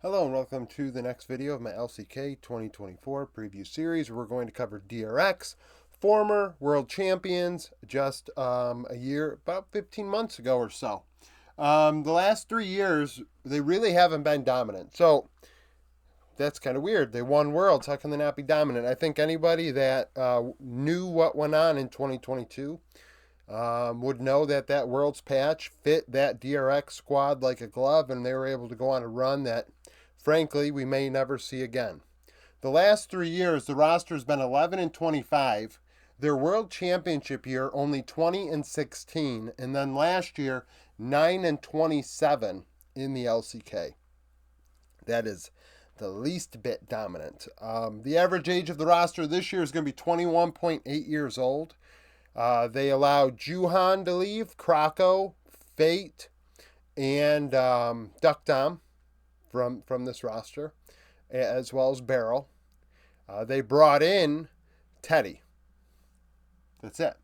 Hello and welcome to the next video of my LCK 2024 preview series. We're going to cover DRX, former world champions, just a year, about 15 months ago or so. The last 3 years, they really haven't been dominant. So that's kind of weird. They won worlds. How can they not be dominant? I think anybody that knew what went on in 2022 would know that that world's patch fit that DRX squad like a glove, and they were able to go on a run that frankly, we may never see again. The last 3 years, the roster has been 11 and 25. Their world championship year, only 20 and 16. And then last year, 9 and 27 in the LCK. That is the least bit dominant. The average age of the roster this year is going to be 21.8 years old. They allowed Juhan to leave, Krakow, Fate, and Duck Dom from this roster, as well as Barrel. They brought in Teddy. That's it.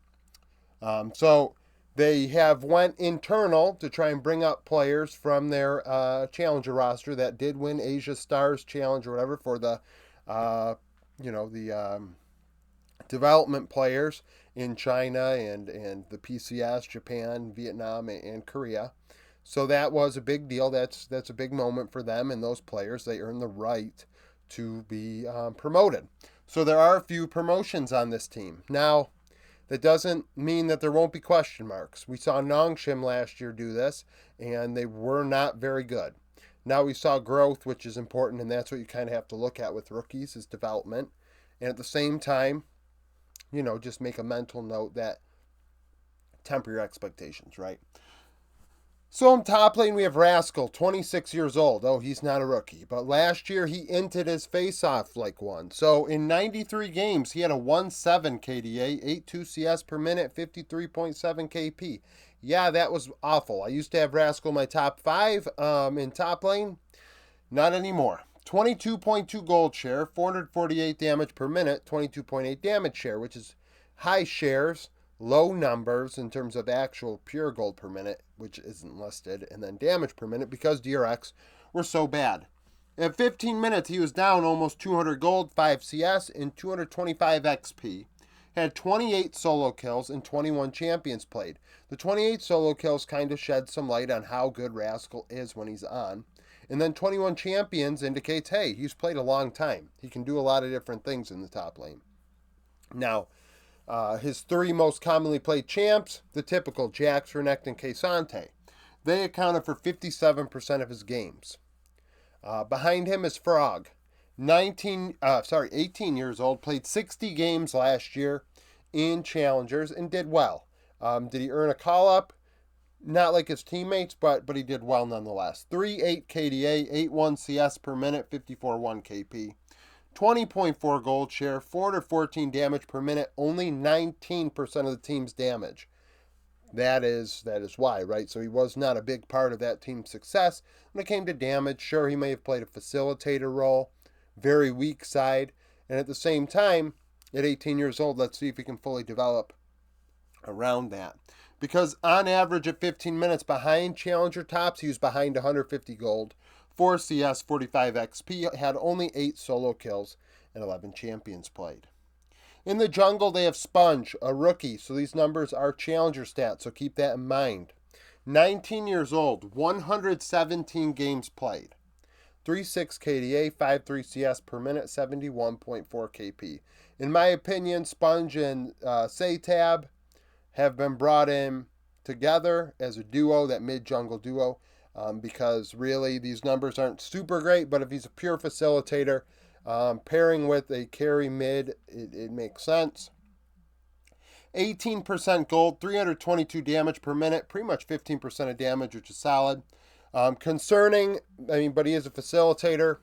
So they have went internal to try and bring up players from their challenger roster that did win Asia Stars Challenge or whatever for the, development players in China and the PCS, Japan, Vietnam, and Korea. So that was a big deal. That's a big moment for them and those players. They earned the right to be promoted. So there are a few promotions on this team. Now, that doesn't mean that there won't be question marks. We saw Nongshim last year do this, and they were not very good. Now we saw growth, which is important, and that's what you kind of have to look at with rookies is development. And at the same time, just make a mental note that temper your expectations, right? So in top lane, we have Rascal, 26 years old. Oh, he's not a rookie. But last year, he inted his face-off like one. So in 93 games, he had a 1.7 KDA, 8.2 CS per minute, 53.7 KP. Yeah, that was awful. I used to have Rascal in my top 5 in top lane. Not anymore. 22.2 gold share, 448 damage per minute, 22.8 damage share, which is high shares. Low numbers in terms of actual pure gold per minute, which isn't listed, and then damage per minute because DRX were so bad. At 15 minutes, he was down almost 200 gold, 5 CS, and 225 XP. Had 28 solo kills and 21 champions played. The 28 solo kills kind of shed some light on how good Rascal is when he's on. And then 21 champions indicates, hey, he's played a long time. He can do a lot of different things in the top lane. Now, his 3 most commonly played champs, the typical Jax, Renekton, and K'Sante. They accounted for 57% of his games. Behind him is Frog, 18 years old, played 60 games last year in Challengers and did well. Did he earn a call-up? Not like his teammates, but he did well nonetheless. 3.8 KDA, 8.1 CS per minute, 54.1 KP. 20.4 gold share, 414 damage per minute, only 19% of the team's damage. That is why, right? So he was not a big part of that team's success. When it came to damage, sure, he may have played a facilitator role, very weak side, and at the same time, at 18 years old, let's see if he can fully develop around that. Because on average at 15 minutes behind Challenger tops, he was behind 150 gold. 4 CS, 45 XP, had only 8 solo kills, and 11 champions played. In the jungle, they have Sponge, a rookie, so these numbers are challenger stats, so keep that in mind. 19 years old, 117 games played. 3.6 KDA, 5.3 CS per minute, 71.4 KP. In my opinion, Sponge and Saytab have been brought in together as a duo, that mid-jungle duo. Because really these numbers aren't super great, but if he's a pure facilitator, pairing with a carry mid, it makes sense. 18% gold, 322 damage per minute, pretty much 15% of damage, which is solid. Concerning, but he is a facilitator.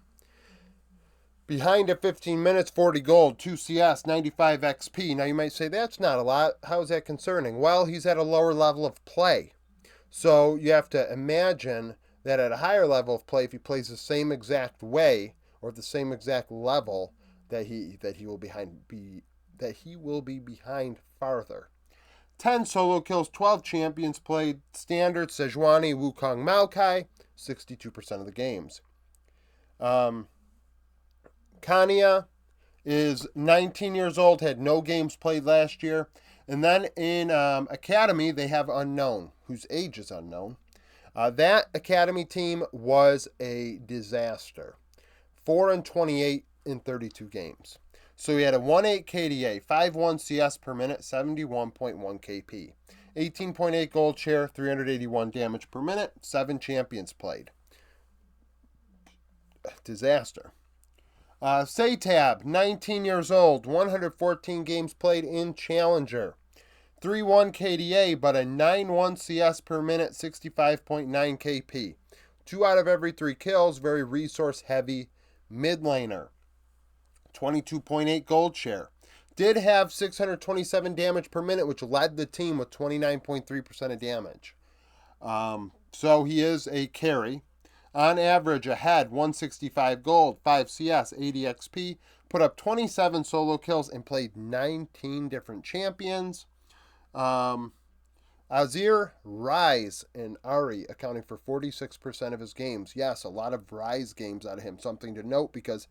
Behind at 15 minutes, 40 gold, 2 CS, 95 XP. Now you might say that's not a lot. How is that concerning? Well, he's at a lower level of play. So you have to imagine that at a higher level of play, if he plays the same exact way or at the same exact level, that he will be behind farther. 10 solo kills, 12 champions played, standard Sejuani, Wukong, Maokai, 62% of the games. Um, Kania is 19 years old, had no games played last year. And then in Academy, they have Unknown, whose age is unknown. That Academy team was a disaster. 4-28 in 32 games. So he had a 1.8 KDA, 5.1 CS per minute, 71.1 KP. 18.8 gold share, 381 damage per minute, 7 champions played. Disaster. Satab, 19 years old, 114 games played in Challenger. 3.1 KDA, but a 9.1 CS per minute, 65.9 KP. 2 out of every 3 kills, very resource heavy mid laner. 22.8 gold share. Did have 627 damage per minute, which led the team with 29.3% of damage. So he is a carry. On average, a head, 165 gold, 5 CS, 80 XP, put up 27 solo kills, and played 19 different champions. Azir, Rise, and Ari accounting for 46% of his games. Yes, a lot of Rise games out of him. Something to note because,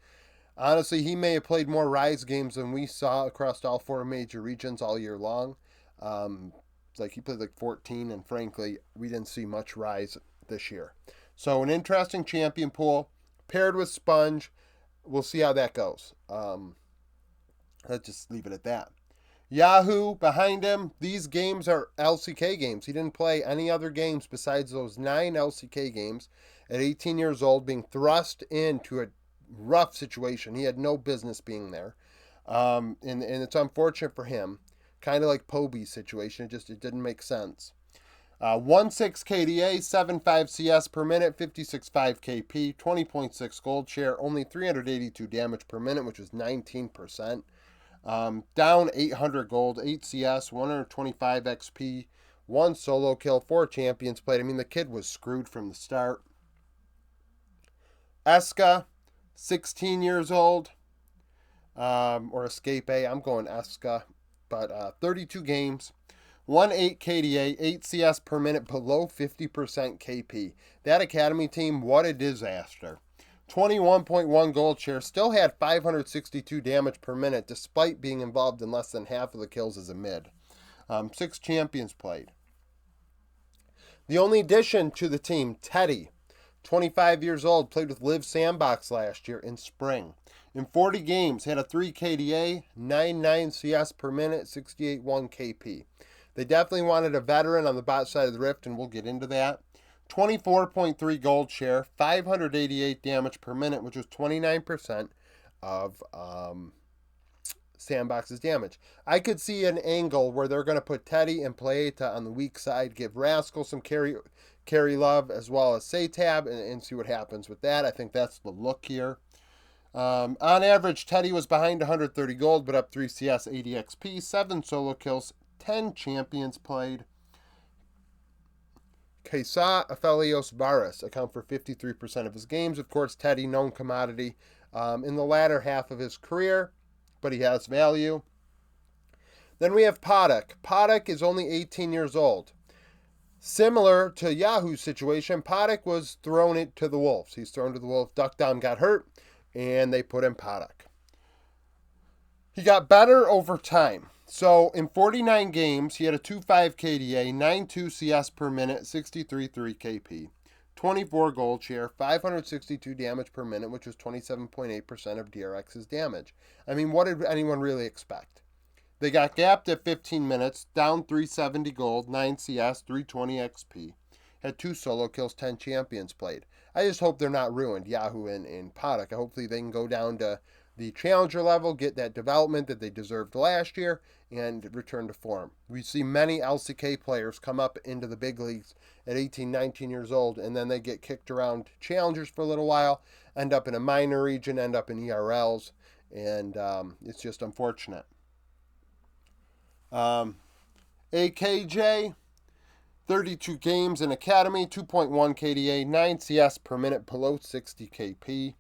honestly, he may have played more Rise games than we saw across all 4 major regions all year long. Like he played like 14, and frankly, we didn't see much Rise this year. So an interesting champion pool paired with Sponge. We'll see how that goes. Let's just leave it at that. Yahoo behind him. These games are LCK games. He didn't play any other games besides those 9 LCK games at 18 years old, being thrust into a rough situation. He had no business being there. And it's unfortunate for him. Kind of like Poby's situation. It didn't make sense. 1.6 KDA, 7.5 CS per minute, 56.5 KP, 20.6 gold share, only 382 damage per minute, which was 19%. Down 800 gold, 8 CS, 125 XP, 1 solo kill, 4 champions played. I mean, the kid was screwed from the start. Eska, 16 years old, or Escape A. I'm going Eska, but 32 games. 1.8 KDA, 8 CS per minute, below 50% KP. That Academy team, what a disaster. 21.1 gold share, still had 562 damage per minute, despite being involved in less than half of the kills as a mid. 6 champions played. The only addition to the team, Teddy, 25 years old, played with Live Sandbox last year in spring. In 40 games, had a 3 KDA, 9.9 CS per minute, 68.1 KP. They definitely wanted a veteran on the bot side of the rift, and we'll get into that. 24.3 gold share, 588 damage per minute, which was 29% of Sandbox's damage. I could see an angle where they're going to put Teddy and Playeta on the weak side, give Rascal some carry love, as well as Satab, and see what happens with that. I think that's the look here. On average, Teddy was behind 130 gold, but up 3 CS, 80 XP, 7 solo kills, 10 champions played. Kesa, Aphelios, Varus account for 53% of his games. Of course, Teddy, known commodity in the latter half of his career, but he has value. Then we have Paddock. Paddock is only 18 years old. Similar to Yahoo's situation, Paddock was thrown to the Wolves. He's thrown to the Wolves. Duck Down got hurt, and they put in Paddock. He got better over time. So in 49 games, he had a 2.5 KDA, 9.2 CS per minute, 63.3 KP, 24 gold share, 562 damage per minute, which was 27.8% of DRX's damage. I mean, what did anyone really expect? They got gapped at 15 minutes, down 370 gold, 9 CS, 320 XP, had 2 solo kills, 10 champions played. I just hope they're not ruined, Yahoo and Paddock. Hopefully they can go down to the challenger level, get that development that they deserved last year, and return to form. We see many LCK players come up into the big leagues at 18, 19 years old, and then they get kicked around challengers for a little while, end up in a minor region, end up in ERLs, and it's just unfortunate. AKJ, 32 games in Academy, 2.1 KDA, 9 CS per minute, below 60 KP.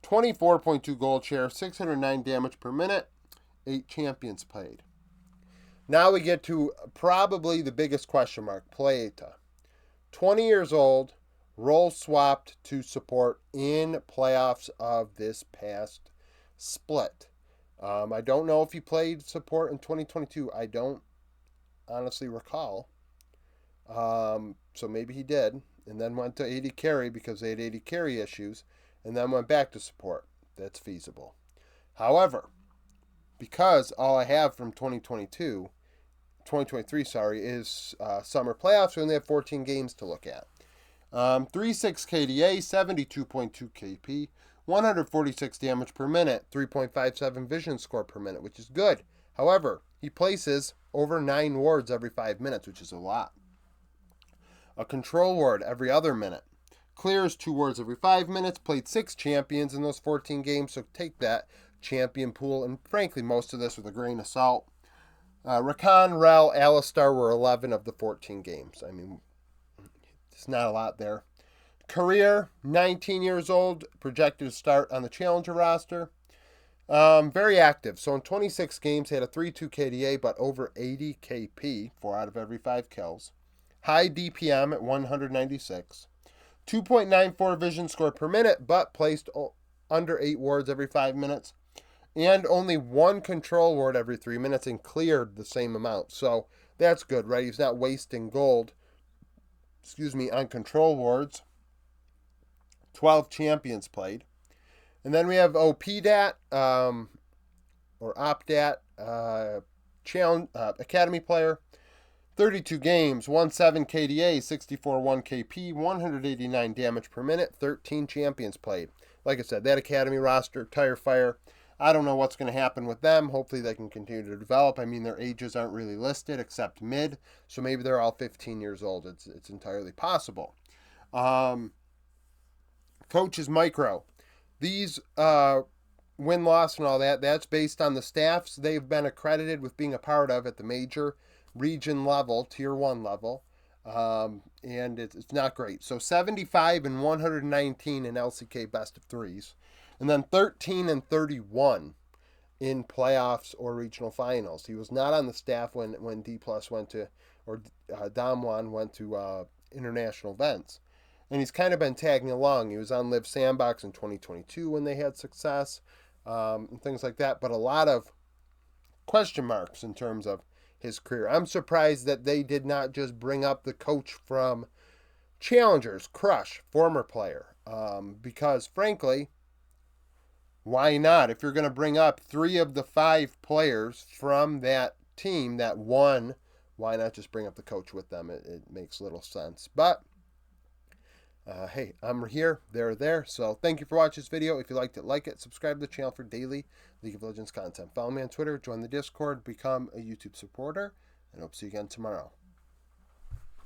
24.2 gold share, 609 damage per minute, 8 champions played. Now we get to probably the biggest question mark, Playeta. 20 years old, role swapped to support in playoffs of this past split. I don't know if he played support in 2022. I don't honestly recall. So maybe he did, and then went to AD carry because they had AD carry issues, and then went back to support. That's feasible. However, because all I have from 2023, is summer playoffs, we only have 14 games to look at. 3.6 KDA, 72.2 KP, 146 damage per minute, 3.57 vision score per minute, which is good. However, he places over 9 wards every 5 minutes, which is a lot. A control ward every other minute. Clears 2 wards every 5 minutes, played 6 champions in those 14 games, so take that champion pool, and frankly, most of this with a grain of salt. Rakan, Rel, Alistar were 11 of the 14 games. I mean, it's not a lot there. Career, 19 years old, projected to start on the Challenger roster. Very active. So in 26 games, he had a 3.2 KDA, but over 80 KP, 4 out of every 5 kills. High DPM at 196. 2.94 vision score per minute, but placed under 8 wards every 5 minutes. And only 1 control ward every 3 minutes and cleared the same amount. So that's good, right? He's not wasting gold, on control wards. 12 champions played. And then we have OPDAT, or OPDAT, Academy player. 32 games, 1.7 KDA, 64.1 KP, 189 damage per minute, 13 champions played. Like I said, that Academy roster, tire fire. I don't know what's going to happen with them. Hopefully they can continue to develop. I mean, their ages aren't really listed except mid, so maybe they're all 15 years old. It's entirely possible. Coaches micro. These win-loss and all that, that's based on the staffs they've been accredited with being a part of at the major region level, tier 1 level, and it's not great. So 75 and 119 in LCK best of threes, and then 13 and 31 in playoffs or regional finals. He was not on the staff when D Plus went to, or Damwon went to international events, and he's kind of been tagging along. He was on Live Sandbox in 2022 when they had success, and things like that, but a lot of question marks in terms of his career. I'm surprised that they did not just bring up the coach from Challengers, Crush, former player, because frankly, why not? If you're going to bring up 3 of the 5 players from that team that won, why not just bring up the coach with them? It makes little sense. But hey, I'm here, they're there. So thank you for watching this video. If you liked it, like it, subscribe to the channel for daily League of Legends content. Follow me on Twitter, join the Discord, become a YouTube supporter, and hope to see you again tomorrow.